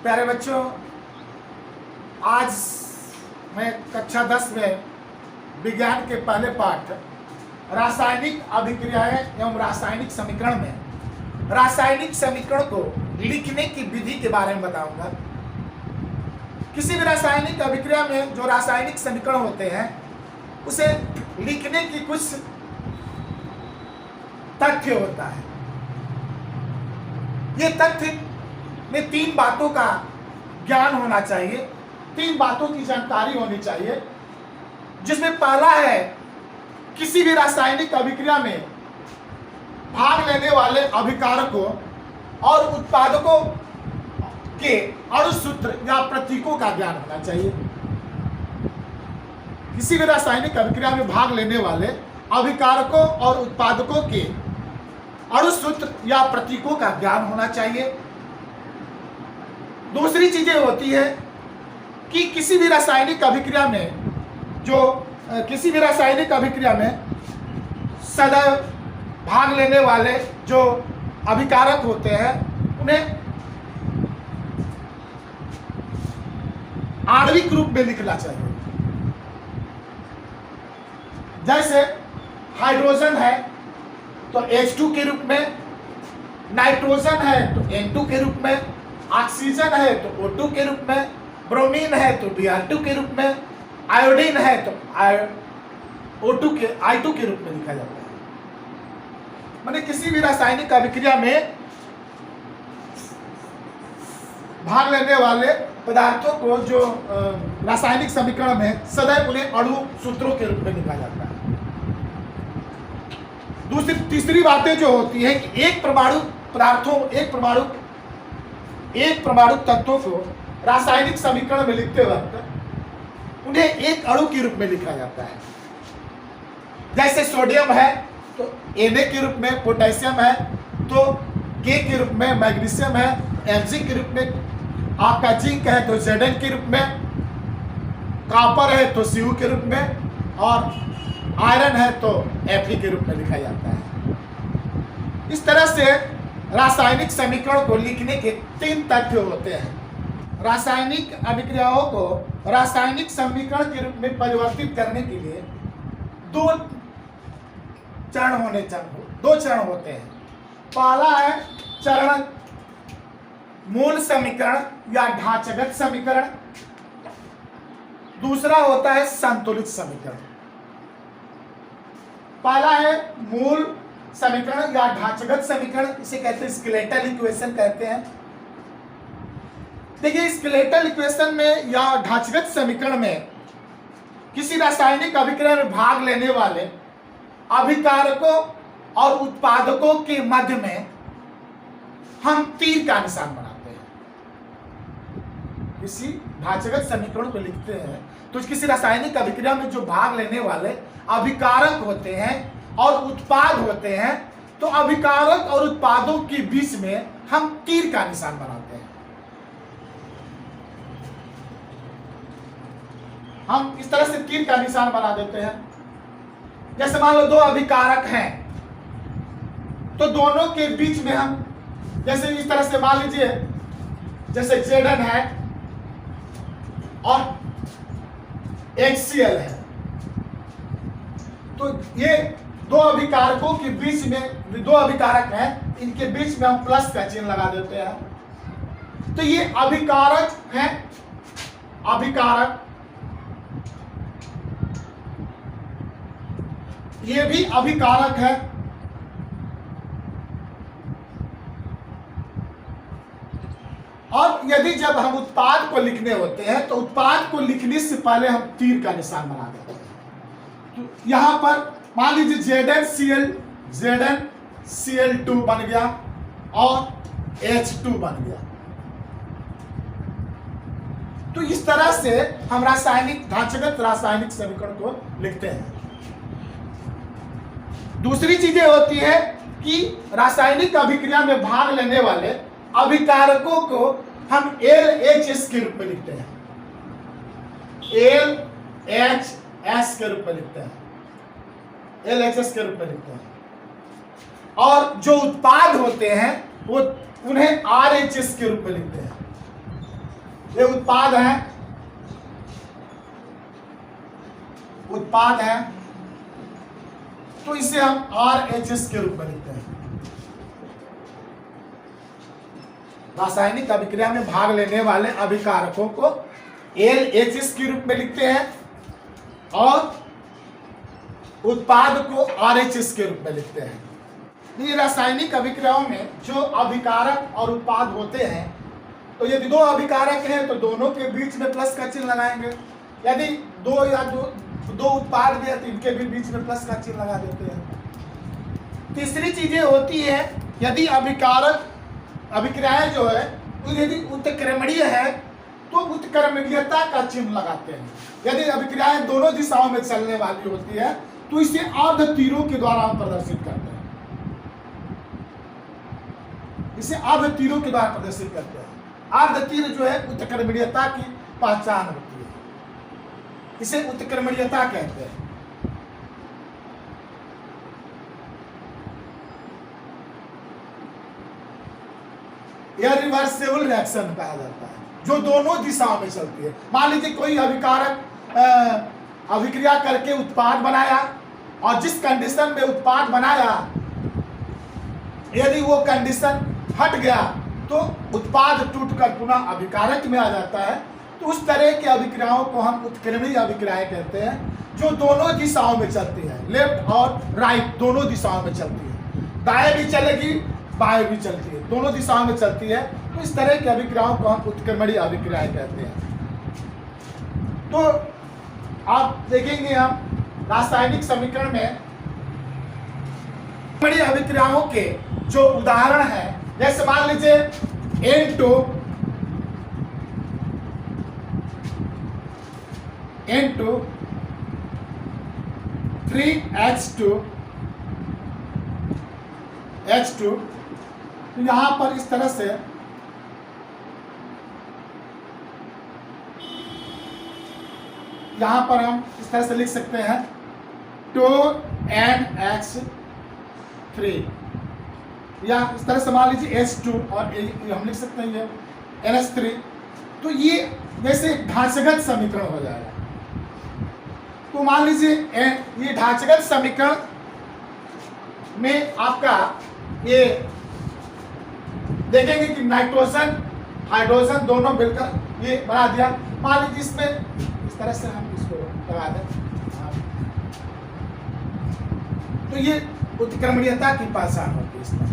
प्यारे बच्चों, आज मैं कक्षा 10 में विज्ञान के पहले पाठ रासायनिक अभिक्रियाएं एवं रासायनिक समीकरण में रासायनिक समीकरण को लिखने की विधि के बारे में बताऊंगा। किसी भी रासायनिक अभिक्रिया में जो रासायनिक समीकरण होते हैं उसे लिखने की कुछ तथ्य होता है। ये तथ्य में 3 बातों का ज्ञान होना चाहिए, 3 बातों की जानकारी होनी चाहिए, जिसमें पहला है किसी भी रासायनिक अभिक्रिया में भाग लेने वाले अभिकारकों और उत्पादकों के अणुसूत्र या प्रतीकों का ज्ञान होना चाहिए। किसी भी रासायनिक अभिक्रिया में भाग लेने वाले अभिकारकों और उत्पादकों के अणुसूत्र या प्रतीकों का ज्ञान होना चाहिए। दूसरी चीजें होती है कि किसी भी रासायनिक अभिक्रिया में सदैव भाग लेने वाले जो अभिकारक होते हैं उन्हें आणविक रूप में लिखना चाहिए। जैसे हाइड्रोजन है तो H2 के रूप में, नाइट्रोजन है तो N2 के रूप में, ऑक्सीजन है तो O2 के रूप में, ब्रोमीन है तो Br2 के रूप में, आयोडीन है तो I2 के रूप में लिखा जाता है। माने किसी भी रासायनिक अभिक्रिया में भाग लेने वाले पदार्थों को जो रासायनिक समीकरण में सदैव उन्हें अणु सूत्रों के रूप में लिखा जाता है। तीसरी बातें जो होती है कि एक परमाणु तत्वों को रासायनिक समीकरण में लिखते वक्त उन्हें एक अणु के रूप में लिखा जाता है। जैसे सोडियम है तो Na के रूप में, पोटेशियम है तो K के रूप में, मैग्नीशियम है Mg के रूप में, आपका जिंक है तो Zn के रूप में, कॉपर है तो Cu के रूप में और आयरन है तो Fe के रूप में लिखा जाता है। इस तरह से रासायनिक समीकरण को लिखने के 3 तथ्य होते हैं। रासायनिक अभिक्रियाओं को रासायनिक समीकरण के रूप में परिवर्तित करने के लिए 2 चरण होते हैं। पहला है चरण मूल समीकरण या ढांचागत समीकरण, दूसरा होता है संतुलित समीकरण। पहला है मूल समीकरण या ढांचागत समीकरण, इसे कहते हैं स्केलेटल इक्वेशन कहते हैं। देखिए, स्केलेटल इक्वेशन में या ढांचागत समीकरण में किसी रासायनिक अभिक्रिया में भाग लेने वाले अभिकारकों और उत्पादकों के मध्य में हम तीर का निशान बनाते हैं। किसी ढांचागत समीकरण को लिखते हैं तो किसी रासायनिक अभिक्रिया में जो भाग लेने वाले अभिकारक होते हैं और उत्पाद होते हैं, तो अभिकारक और उत्पादों के बीच में हम तीर का निशान बनाते हैं। हम इस तरह से तीर का निशान बना देते हैं। जैसे मान लो 2 अभिकारक हैं तो दोनों के बीच में हम जैसे इस तरह से मान लीजिए, जैसे Zn है और HCl है, तो ये 2 अभिकारकों के बीच में 2 अभिकारक हैं, इनके बीच में हम प्लस का चिन्ह लगा देते हैं। तो ये अभिकारक हैं, अभिकारक, ये भी अभिकारक है। और यदि जब हम उत्पाद को लिखने होते हैं तो उत्पाद को लिखने से पहले हम तीर का निशान बना देते हैं। तो यहां पर मान लीजिए ZnCl2 बन गया और H2 बन गया। तो इस तरह से हम ढांचागत रासायनिक समीकरण को लिखते हैं। दूसरी चीजें होती है कि रासायनिक अभिक्रिया में भाग लेने वाले अभिकारकों को हम LHS के रूप में लिखते हैं। LHS के रूप में लिखते हैं, LHS के रूप में लिखते हैं। और जो उत्पाद होते हैं वो उन्हें RHS के रूप में लिखते हैं। ये उत्पाद है, उत्पाद है, तो इसे हम RHS के रूप में लिखते हैं। रासायनिक अभिक्रिया में भाग लेने वाले अभिकारकों को LHS के रूप में लिखते हैं और उत्पाद को RHS के रूप में लिखते हैं। ये रासायनिक अभिक्रियाओं में जो अभिकारक और उत्पाद होते हैं, तो यदि दो अभिकारक हैं तो दोनों के बीच में प्लस का चिन्ह लगाएंगे। यदि दो उत्पाद भी है तो इनके भी बीच में प्लस का चिन्ह लगा देते हैं। तीसरी चीजें होती है, यदि अभिकारक अभिक्रियाएं जो है यदि उत्क्रमणीय है तो उत्क्रमणीयता का चिन्ह लगाते हैं। यदि अभिक्रियाएं दोनों दिशाओं में चलने वाली होती है तो इसे अर्ध तीरों के द्वारा हम प्रदर्शित करते हैं। इसे अर्ध तीरों के द्वारा प्रदर्शित करते हैं। अर्ध तीर जो है उत्क्रमणीयता की पहचान होती है, इसे उत्क्रमणीयता कहते हैं। यह रिवर्सेबल रिएक्शन कहा जाता है, जो दोनों दिशाओं में चलती है। मान लीजिए कोई अभिकारक अभिक्रिया करके उत्पाद बनाया और जिस कंडीशन में उत्पाद बनाया यदि वो कंडीशन हट गया तो उत्पाद टूटकर पुनः अभिकारक में आ जाता है। तो उस तरह की अभिक्रियाओं को हम उत्क्रमणीय अभिक्रियाएं कहते हैं, जो दोनों दिशाओं में चलती है, लेफ्ट और राइट दोनों दिशाओं में चलती है। दाएं भी चलेगी बाएं भी चलती है, दोनों दिशाओं में चलती है। तो इस तरह की अभिक्रियाओं को हम उत्क्रमणीय अभिक्रियाएं कहते हैं। तो आप देखेंगे हम रासायनिक समीकरण में उत्क्रमणीय अभिक्रियाओं के जो उदाहरण है, जैसे मान लीजिए N2 3H2 H2, तो यहां पर इस तरह से यहां पर हम इस तरह से लिख सकते हैं 2NH3, या इस तरह से मान लीजिए H2 और हम लिख सकते हैं ये NH3। तो ये जैसे ढांचागत समीकरण हो जाएगा। तो मान लीजिए ये ढांचागत समीकरण में आपका ये देखेंगे कि नाइट्रोजन हाइड्रोजन दोनों मिलकर ये बना दिया। मान लीजिए इसमें इस तरह से हम इसको लगा दें, तो ये उत्क्रमणीयता की पहचान होती है। इसमें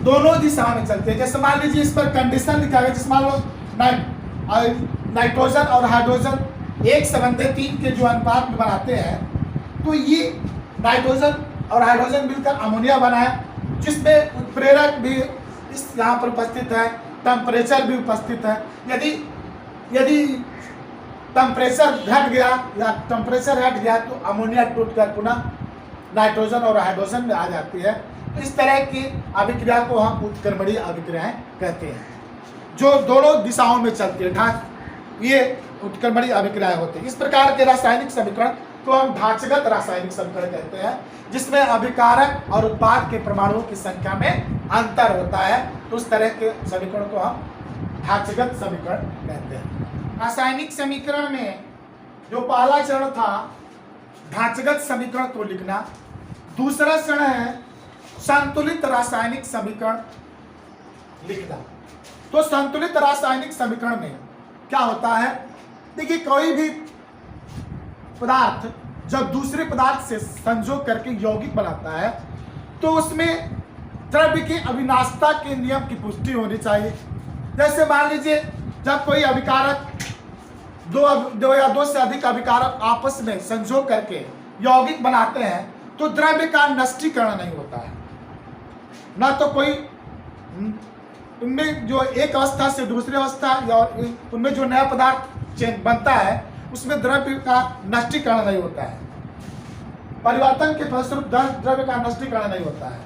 दोनों दिशा में चलते हैं। जैसे मान लीजिए इस पर कंडीशन लिखा गया, जिसमें मान लो नाइट्रोजन और हाइड्रोजन 1:3 के जो अनुपात में बनाते हैं, तो ये नाइट्रोजन और हाइड्रोजन मिलकर अमोनिया बनाया, जिसमें उत्प्रेरक भी इस यहाँ पर उपस्थित है, टेम्परेचर भी उपस्थित है। यदि टेम्परेचर घट गया या टेम्परेचर हट गया तो अमोनिया टूटकर पुनः नाइट्रोजन और हाइड्रोजन में आ जाती है। तो इस तरह की अभिक्रिया को हम उत्क्रमणीय अभिक्रियाएं कहते हैं, जो दोनों दिशाओं में चलती है। ये उत्क्रमणीय अभिक्रियाएं होती है। इस प्रकार के रासायनिक समीकरण को हम ढांचागत रासायनिक समीकरण कहते हैं, जिसमें अभिकारक और उत्पाद के परमाणुओं की संख्या में अंतर होता है। तो उस तरह के समीकरण को हम ढांचागत समीकरण कहते हैं। रासायनिक समीकरण में जो पहला चरण था ढांचागत समीकरण को लिखना, दूसरा चरण है संतुलित रासायनिक समीकरण लिखना। तो संतुलित रासायनिक समीकरण में क्या होता है, देखिए कोई भी पदार्थ जब दूसरे पदार्थ से संयोग करके यौगिक बनाता है तो उसमें द्रव्य की अविनाशता के नियम की पुष्टि होनी चाहिए। जैसे मान लीजिए जब कोई अभिकारक दो या दो से अधिक अभिकारक आपस में संयोग करके यौगिक बनाते हैं तो द्रव्य का नष्टीकरण नहीं होता है। ना तो कोई उनमें जो एक अवस्था से दूसरी अवस्था या उनमें जो नया पदार्थ बनता है उसमें द्रव्य का नष्टीकरण नहीं होता है, परिवर्तन के फलस्वरूप द्रव्य का नष्टीकरण नहीं होता है।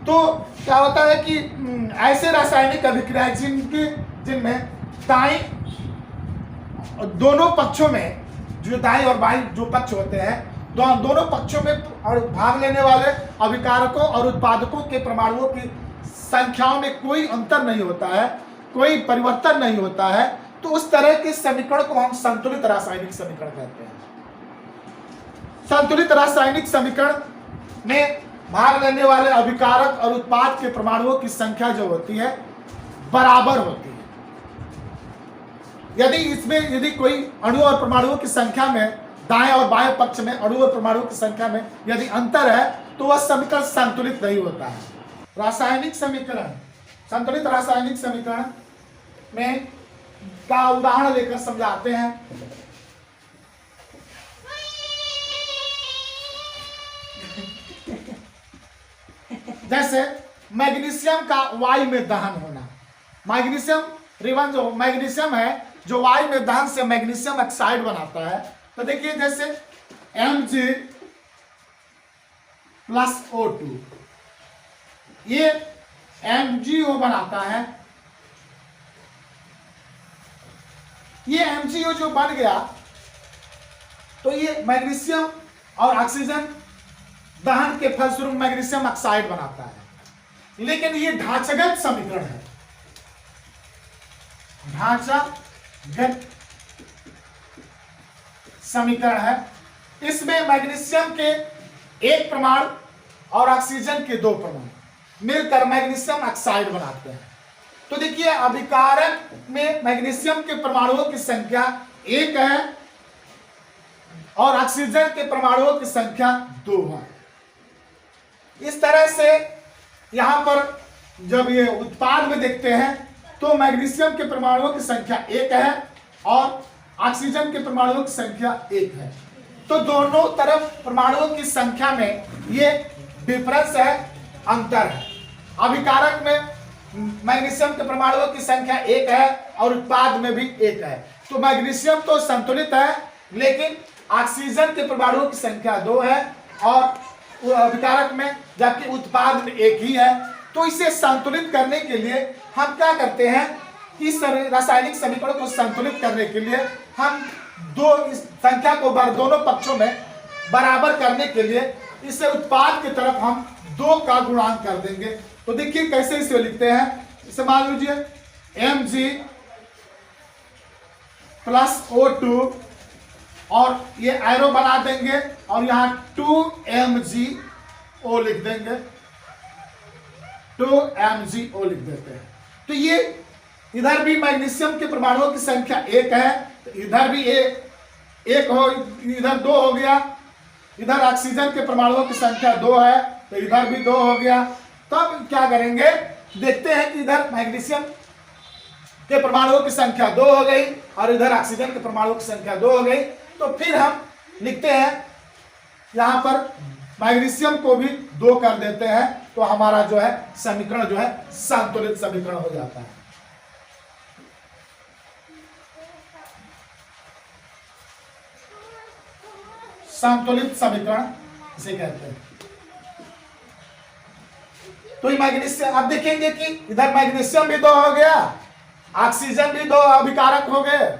तो क्या होता है कि ऐसे रासायनिक अभिक्रियाएं जिनमें दाएं दोनों पक्षों में जो दाएं और बाएं जो पक्ष होते हैं दोनों पक्षों में और भाग लेने वाले अभिकारकों और उत्पादकों के परमाणुओं की संख्याओं में कोई अंतर नहीं होता है, कोई परिवर्तन नहीं होता है, तो उस तरह के समीकरण को हम संतुलित रासायनिक समीकरण कहते हैं। संतुलित रासायनिक समीकरण में भाग लेने वाले अभिकारक और उत्पाद के परमाणुओं की संख्या जो होती है बराबर होती है। यदि कोई अणु और परमाणुओं की संख्या में, दाएं और बाएं पक्ष में अणु और परमाणुओं की संख्या में यदि अंतर है, तो वह समीकरण संतुलित नहीं होता है। रासायनिक समीकरण, संतुलित रासायनिक समीकरण में का उदाहरण लेकर समझाते हैं। जैसे मैग्नीशियम का वायु में दहन होना। मैग्नीशियम रिबन जो मैग्नीशियम है, जो वायु में दहन से मैग्नीशियम ऑक्साइड बनाता है। तो देखिए जैसे Mg+O2, ये MgO बनाता है। ये MgO जो बन गया, तो ये मैग्नीशियम और ऑक्सीजन दहन के फलस्वरूप मैग्नीशियम ऑक्साइड बनाता है। लेकिन ये ढांचागत समीकरण है, ढांचागत समीकरण है। इसमें मैग्नीशियम के एक परमाणु और ऑक्सीजन के दो परमाणु मिलकर मैग्नीशियम ऑक्साइड बनाते हैं। तो देखिए अभिकारक में मैग्नीशियम के परमाणुओं की संख्या 1 है और ऑक्सीजन के परमाणुओं की संख्या 2 है। इस तरह से यहां पर जब ये उत्पाद में देखते हैं तो मैग्नीशियम के परमाणुओं की संख्या 1 है और ऑक्सीजन के परमाणुओं की संख्या 1 है। तो दोनों तरफ परमाणुओं की संख्या में ये डिफरेंस है, अंतर है। अभिकारक में मैग्नीशियम के परमाणुओं की संख्या 1 है और उत्पाद में भी 1 है। तो मैग्नीशियम तो संतुलित है, लेकिन ऑक्सीजन के परमाणुओं की संख्या 2 है और अभिकारक में, जबकि उत्पाद में 1 ही है। तो इसे संतुलित करने के लिए हम क्या करते हैं, इस रासायनिक समीकरण को संतुलित करने के लिए हम इस संख्या को दोनों पक्षों में बराबर करने के लिए इसे उत्पाद की तरफ हम 2 का गुणांक कर देंगे। तो देखिए कैसे इसे लिखते हैं। इसे मान लीजिए Mg+O2 और ये एरो बना देंगे और यहां 2MgO लिख देंगे, 2MgO लिख देते हैं। तो ये इधर भी मैग्नीशियम के परमाणुओं की संख्या 1 है, तो इधर भी 1 हो, इधर 2 हो गया। इधर ऑक्सीजन के परमाणुओं की संख्या 2 है, तो इधर भी 2 हो गया। तब क्या करेंगे, देखते हैं कि इधर मैग्नीशियम के परमाणुओं की संख्या 2 हो गई और इधर ऑक्सीजन के परमाणुओं की संख्या 2 हो गई। तो फिर हम लिखते हैं, यहां पर मैग्नीशियम को भी 2 कर देते हैं, तो हमारा जो है समीकरण जो है संतुलित समीकरण हो जाता है। संतुलित समीकरण इसे कहते हैं। तो मैग्नीशियम, अब देखेंगे कि इधर मैग्नीशियम भी 2 हो गया, ऑक्सीजन भी 2 अभिकारक हो गए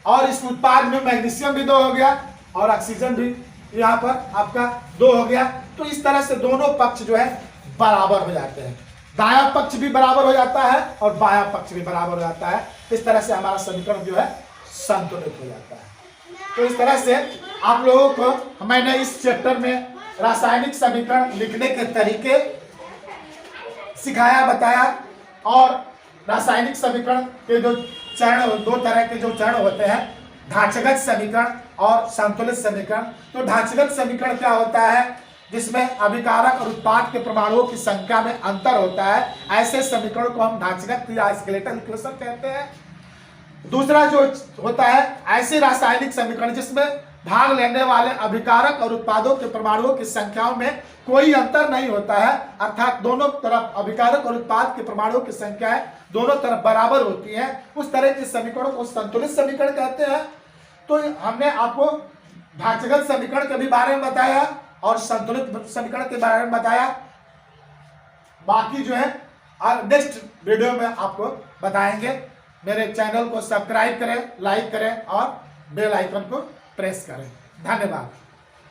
और इस उत्पाद में मैग्नीशियम भी 2 हो गया और ऑक्सीजन भी यहाँ पर आपका 2 हो गया। तो इस तरह से दोनों पक्ष जो है बराबर हो जाते हैं, दायां पक्ष भी बराबर हो जाता है और बायां पक्ष भी बराबर हो जाता है। इस तरह से हमारा समीकरण जो है संतुलित हो जाता है। तो इस तरह से आप लोगों को मैंने इस चैप्टर में रासायनिक समीकरण लिखने के तरीके सिखाया, बताया और रासायनिक समीकरण के जो चरण, 2 तरह के जो चरण होते हैं, ढांचागत समीकरण और संतुलित समीकरण। तो ढांचागत समीकरण क्या होता है, जिसमें अभिकारक और उत्पाद के परमाणुओं की संख्या में अंतर होता है, ऐसे समीकरण को हम ढांचागत या स्केलेटल इक्वेशन कहते हैं। दूसरा जो होता है ऐसे रासायनिक समीकरण जिसमें भाग लेने वाले अभिकारक और उत्पादों के परमाणुओं की संख्याओं में कोई अंतर नहीं होता है, अर्थात दोनों तरफ अभिकारक और उत्पाद के परमाणुओं की संख्याएं दोनों तरफ बराबर होती हैं, उस तरह के समीकरणों को संतुलित समीकरण कहते हैं। तो हमने आपको ढांचागत समीकरण के भी बारे में बताया और संतुलित समीकरण के बारे में बताया। बाकी जो है नेक्स्ट वीडियो में आपको बताएंगे। मेरे चैनल को सब्सक्राइब करें, लाइक करें और बेल आइकन को प्रेस करें। धन्यवाद।